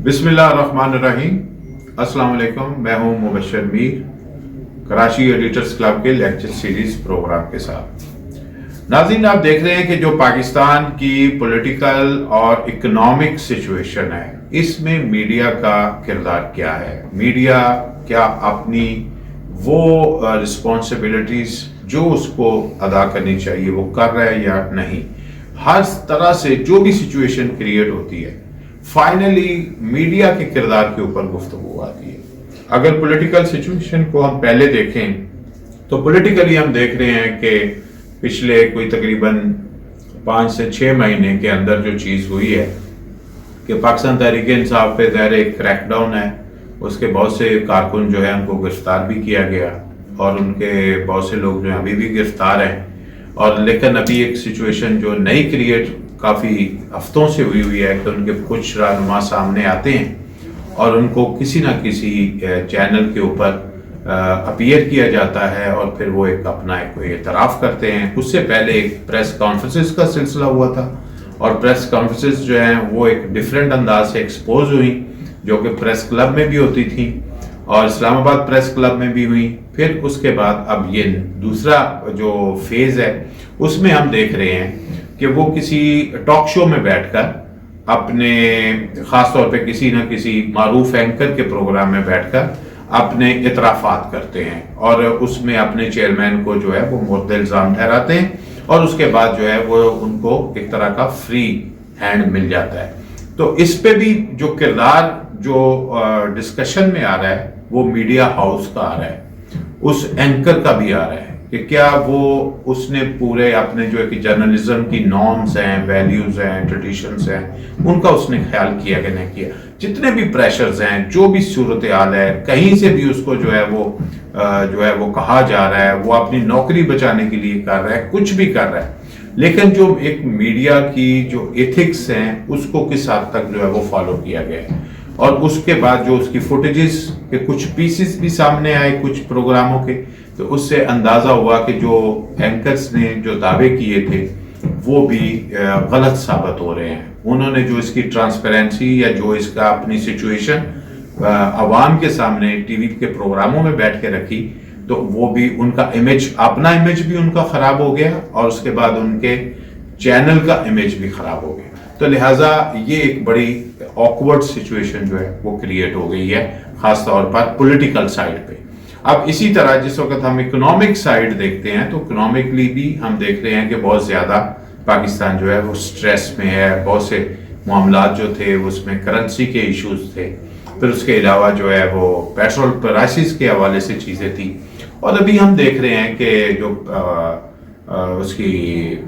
बिस्मिल्लाह रहमान रहीम। अस्सलाम वालेकुम। मैं हूं मुबशर मीर, कराची एडिटर्स क्लब के लेक्चर सीरीज प्रोग्राम के साथ। नाज़रीन, आप देख रहे हैं कि जो पाकिस्तान की पॉलिटिकल और इकोनॉमिक सिचुएशन है, इसमें मीडिया का किरदार क्या है। मीडिया क्या अपनी वो रिस्पॉन्सिबिलिटीज जो उसको अदा करनी चाहिए वो कर रहा है या नहीं। हर तरह से जो भी सिचुएशन क्रिएट होती है, फाइनली मीडिया के किरदार के ऊपर गुफ्तगू आती है। अगर पॉलिटिकल सिचुएशन को हम पहले देखें तो पॉलिटिकली हम देख रहे हैं कि पिछले कोई तकरीबन 5 से 6 महीने के अंदर जो चीज़ हुई है कि पाकिस्तान तहरीक इंसाफ पे ज़ाहिर एक क्रैकडाउन है, उसके बहुत से कारकुन जो है उनको गिरफ्तार भी किया गया और उनके बहुत से लोग जो है अभी भी गिरफ्तार हैं। और लेकिन अभी एक सिचुएशन जो नई क्रिएट काफ़ी हफ्तों से हुई है कि उनके कुछ रहनुमा सामने आते हैं और उनको किसी ना किसी चैनल के ऊपर अपीयर किया जाता है और फिर वो एक अपना एक एतराफ़ करते हैं। उससे पहले एक प्रेस कॉन्फ्रेंसेस का सिलसिला हुआ था और प्रेस कॉन्फ्रेंसेस जो हैं वो एक डिफरेंट अंदाज से एक्सपोज हुई, जो कि प्रेस क्लब में भी होती थी और इस्लामाबाद प्रेस क्लब में भी हुई। फिर उसके बाद अब ये दूसरा जो फेज़ है उसमें हम देख रहे हैं कि वो किसी टॉक शो में बैठकर अपने ख़ास तौर पे किसी न किसी मारूफ एंकर के प्रोग्राम में बैठकर अपने इतराफ़ात करते हैं और उसमें अपने चेयरमैन को जो है वो मुर्द इल्ज़ाम ठहराते हैं और उसके बाद जो है वो उनको एक तरह का फ्री हैंड मिल जाता है। तो इस पे भी जो किरदार जो डिस्कशन में आ रहा है वो मीडिया हाउस का आ रहा है, उस एंकर का भी आ रहा है कि क्या वो उसने पूरे अपने जो एक जर्नलिज्म की नॉर्म्स हैं, वैल्यूज हैं, ट्रेडिशंस हैं, उनका उसने ख्याल किया कि नहीं किया। जितने भी प्रेशर्स हैं, जो भी सूरत हाल है, कहीं से भी उसको जो है वो कहा जा रहा है, वो अपनी नौकरी बचाने के लिए कर रहा है, कुछ भी कर रहा है, लेकिन जो एक मीडिया की जो एथिक्स हैं उसको किस हद तक जो है वो फॉलो किया गया है। और उसके बाद जो उसकी फुटेजेस के कुछ पीसेस भी सामने आए कुछ प्रोग्रामों के, तो उससे अंदाजा हुआ कि जो एंकर्स ने जो दावे किए थे वो भी गलत साबित हो रहे हैं। उन्होंने जो इसकी ट्रांसपेरेंसी या जो इसका अपनी सिचुएशन आवाम के सामने टीवी के प्रोग्रामों में बैठ के रखी, तो वो भी उनका इमेज, अपना इमेज भी उनका खराब हो गया और उसके बाद उनके चैनल का इमेज भी खराब हो गया। तो लिहाजा ये एक बड़ी ऑकवर्ड सिचुएशन जो है वो क्रिएट हो गई है, खास तौर पर पॉलिटिकल साइड पे। अब इसी तरह जिस वक्त हम इकोनॉमिक साइड देखते हैं तो इकोनॉमिकली भी हम देख रहे हैं कि बहुत ज़्यादा पाकिस्तान जो है वो स्ट्रेस में है। बहुत से मामलात जो थे उसमें करेंसी के इश्यूज थे, फिर उसके अलावा जो है वो पेट्रोल प्राइसेस के हवाले से चीज़ें थी। और अभी हम देख रहे हैं कि जो उसकी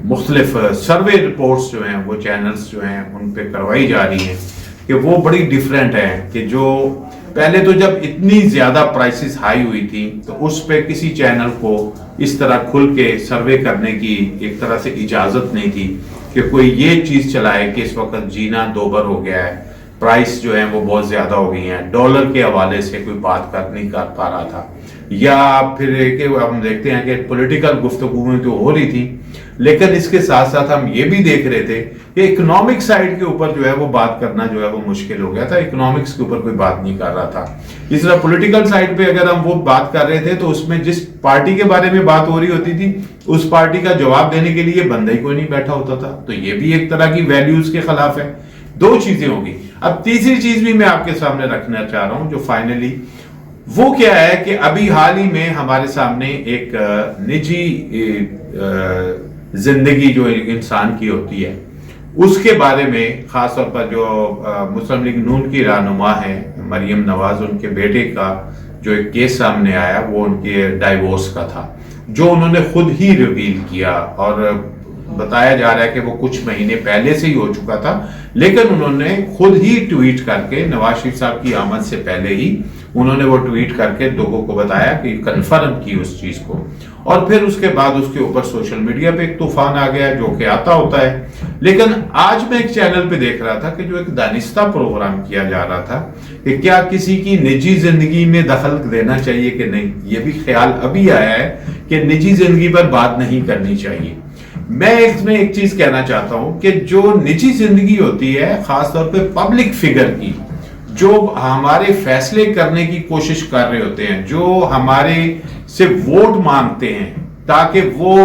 मुख्तलिफ सर्वे रिपोर्ट्स जो हैं वो चैनल्स जो हैं उन पर करवाई जा रही हैं कि वो बड़ी डिफरेंट है कि जो पहले तो जब इतनी ज़्यादा प्राइसेस हाई हुई थी तो उस पे किसी चैनल को इस तरह खुल के सर्वे करने की एक तरह से इजाज़त नहीं थी कि कोई ये चीज़ चलाए कि इस वक्त जीना दोबर हो गया है, प्राइस जो है वो बहुत ज़्यादा हो गई हैं, डॉलर के हवाले से कोई बात नहीं कर पा रहा था। या फिर कि हम देखते हैं कि पॉलिटिकल गुफ्तगू तो हो रही थी, लेकिन इसके साथ साथ हम ये भी देख रहे थे कि इकोनॉमिक साइड के ऊपर जो है वो बात करना जो है वो मुश्किल हो गया था। इकोनॉमिक्स के ऊपर कोई बात नहीं कर रहा था। इस तरह पॉलिटिकल साइड पे अगर हम वो बात कर रहे थे तो उसमें जिस पार्टी के बारे में बात हो रही होती थी उस पार्टी का जवाब देने के लिए बंदा ही कोई नहीं बैठा होता था। तो ये भी एक तरह की वैल्यूज के खिलाफ है। दो चीजें होगी। अब तीसरी चीज भी मैं आपके सामने रखना चाह रहा हूं जो फाइनली वो क्या है कि अभी हाल ही में हमारे सामने एक निजी जिंदगी जो इंसान की होती है उसके बारे में, खास तौर पर जो मुस्लिम लीग नून की रहनुमा है मरियम नवाज, उनके बेटे का जो एक केस सामने आया वो उनके डाइवोर्स का था, जो उन्होंने खुद ही रिवील किया और बताया जा रहा है कि वो कुछ महीने पहले से ही हो चुका था, लेकिन उन्होंने खुद ही ट्वीट करके नवाज शरीफ साहब की आमद से पहले ही उन्होंने वो ट्वीट करके लोगों को बताया कि कंफर्म की उस चीज को। और फिर उसके बाद उसके ऊपर सोशल मीडिया पे एक तूफान आ गया जो कि आता होता है। लेकिन आज मैं एक चैनल पे देख रहा था कि जो एक दानिस्ता प्रोग्राम किया जा रहा था कि क्या किसी की निजी जिंदगी में दखल देना चाहिए कि नहीं। ये भी ख्याल अभी आया है कि निजी जिंदगी पर बात नहीं करनी चाहिए। मैं इसमें एक चीज कहना चाहता हूं कि जो निजी जिंदगी होती है खासतौर पे पब्लिक फिगर की, جو ہمارے فیصلے کرنے کی کوشش کر رہے ہوتے ہیں، جو ہمارے سے ووٹ مانگتے ہیں تاکہ وہ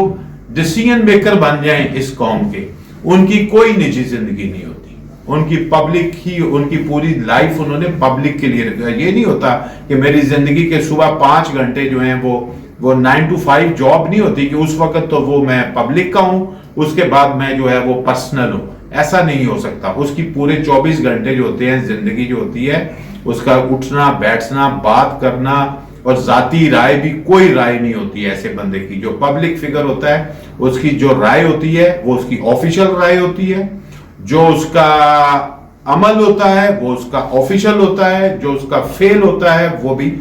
ڈیسیژن میکر بن جائیں اس قوم کے، ان کی کوئی نجی زندگی نہیں ہوتی، ان کی پبلک ہی، ان کی پوری لائف انہوں نے پبلک کے لیے رکھا۔ یہ نہیں ہوتا کہ میری زندگی کے صبح 5 گھنٹے جو ہیں وہ 9 to 5 جاب نہیں ہوتی کہ اس وقت تو وہ میں پبلک کا ہوں، اس کے بعد میں جو ہے وہ پرسنل ہوں، ایسا نہیں ہو سکتا۔ اس کی پورے 24 گھنٹے جو ہوتے ہیں، زندگی جو ہوتی ہے، اس کا اٹھنا بیٹھنا، بات کرنا اور ذاتی رائے بھی کوئی رائے نہیں ہوتی ہے ایسے بندے کی۔ جو پبلک فگر ہوتا ہے اس کی جو رائے ہوتی ہے وہ اس کی آفیشل رائے ہوتی ہے، جو اس کا عمل ہوتا ہے وہ اس کا آفیشل ہوتا ہے، جو اس کا فیل ہوتا ہے وہ بھی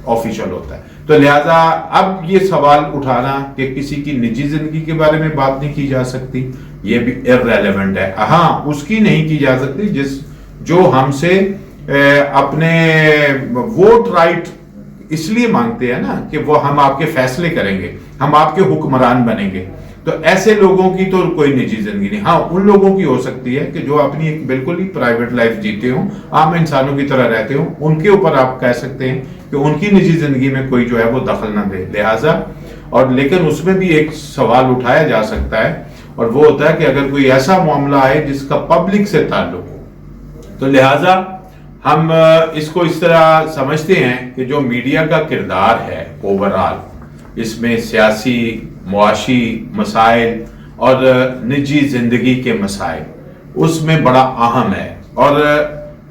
آفیشل ہوتا ہے۔ تو لہذا اب یہ سوال اٹھانا کہ کسی کی نجی زندگی کے بارے میں بات نہیں کی جا سکتی، یہ بھی irrelevant ہے۔ ہاں، اس کی نہیں کی جا سکتی جو ہم سے اپنے ووٹ رائٹ اس لیے مانگتے ہیں نا کہ وہ ہم آپ کے فیصلے کریں گے، ہم آپ کے حکمران بنیں گے۔ تو ایسے لوگوں کی تو کوئی نجی زندگی نہیں۔ ہاں، ان لوگوں کی ہو سکتی ہے کہ جو اپنی ایک بالکل ہی پرائیویٹ لائف جیتے ہوں، عام انسانوں کی طرح رہتے ہوں، ان کے اوپر آپ کہہ سکتے ہیں کہ ان کی نجی زندگی میں کوئی جو ہے وہ دخل نہ دے۔ لہٰذا اور لیکن اس میں بھی ایک سوال اٹھایا جا سکتا ہے، اور وہ ہوتا ہے کہ اگر کوئی ایسا معاملہ ہے جس کا پبلک سے تعلق ہو، تو لہٰذا ہم اس کو اس طرح سمجھتے ہیں کہ جو میڈیا کا کردار ہے اوورال، اس میں سیاسی، معاشی مسائل اور نجی زندگی کے مسائل اس میں بڑا اہم ہے، اور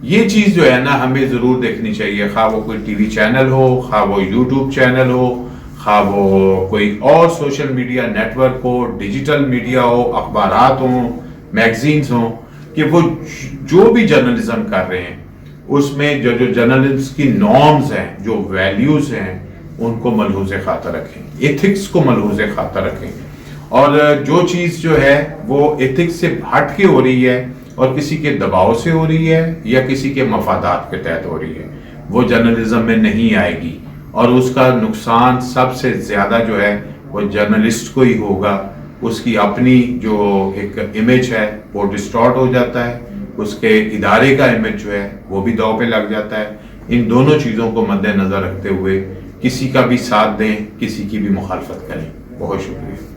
یہ چیز جو ہے نا ہمیں ضرور دیکھنی چاہیے، خواہ وہ کوئی ٹی وی چینل ہو، خواہ وہ یوٹیوب چینل ہو، خواہ وہ کوئی اور سوشل میڈیا نیٹ ورک ہو، ڈیجیٹل میڈیا ہو، اخبارات ہوں، میگزینز ہوں، کہ وہ جو بھی جرنلزم کر رہے ہیں اس میں جو جرنلزم کی نارمز ہیں، جو ویلیوز ہیں، ان کو ملحوظ خاطر رکھیں، ایتھکس کو ملحوظ خاطر رکھیں، اور جو چیز جو ہے وہ ایتھکس سے ہٹ کے ہو رہی ہے اور کسی کے دباؤ سے ہو رہی ہے یا کسی کے مفادات کے تحت ہو رہی ہے، وہ جرنلزم میں نہیں آئے گی، اور اس کا نقصان سب سے زیادہ جو ہے وہ جرنلسٹ کو ہی ہوگا۔ اس کی اپنی جو ایک امیج ہے وہ ڈسٹارٹ ہو جاتا ہے، اس کے ادارے کا امیج جو ہے وہ بھی داؤ پہ لگ جاتا ہے۔ ان دونوں چیزوں کو مد نظر رکھتے ہوئے کسی کا بھی ساتھ دیں، کسی کی بھی مخالفت کریں۔ بہت شکریہ۔